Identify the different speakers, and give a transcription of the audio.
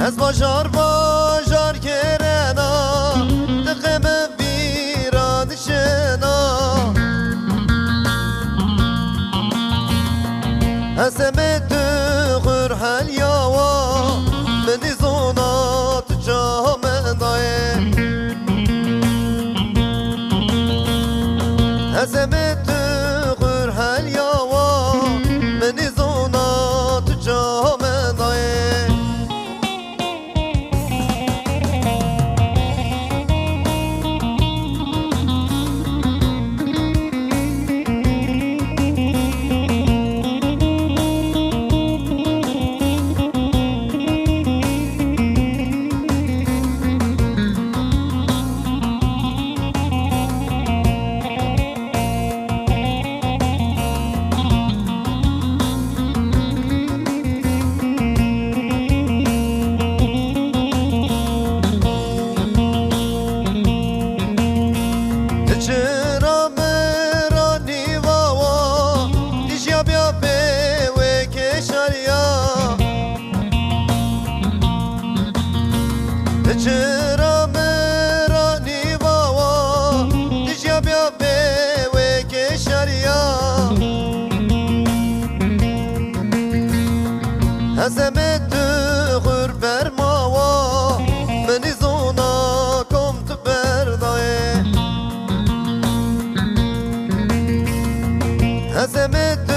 Speaker 1: از باجار باجار کرنا دقم ویران شنا هسمت غر حل یاوا منی زونات جامنای هسمت غر حل یاوا منی زونات جامنای چرا مرانی واوا دیجا بیا به و کشاریا چرا مرانی واوا دیجا بیا به و کشاریا هزمت غر بر ماوا منی زونا کم تو بردایه هزمت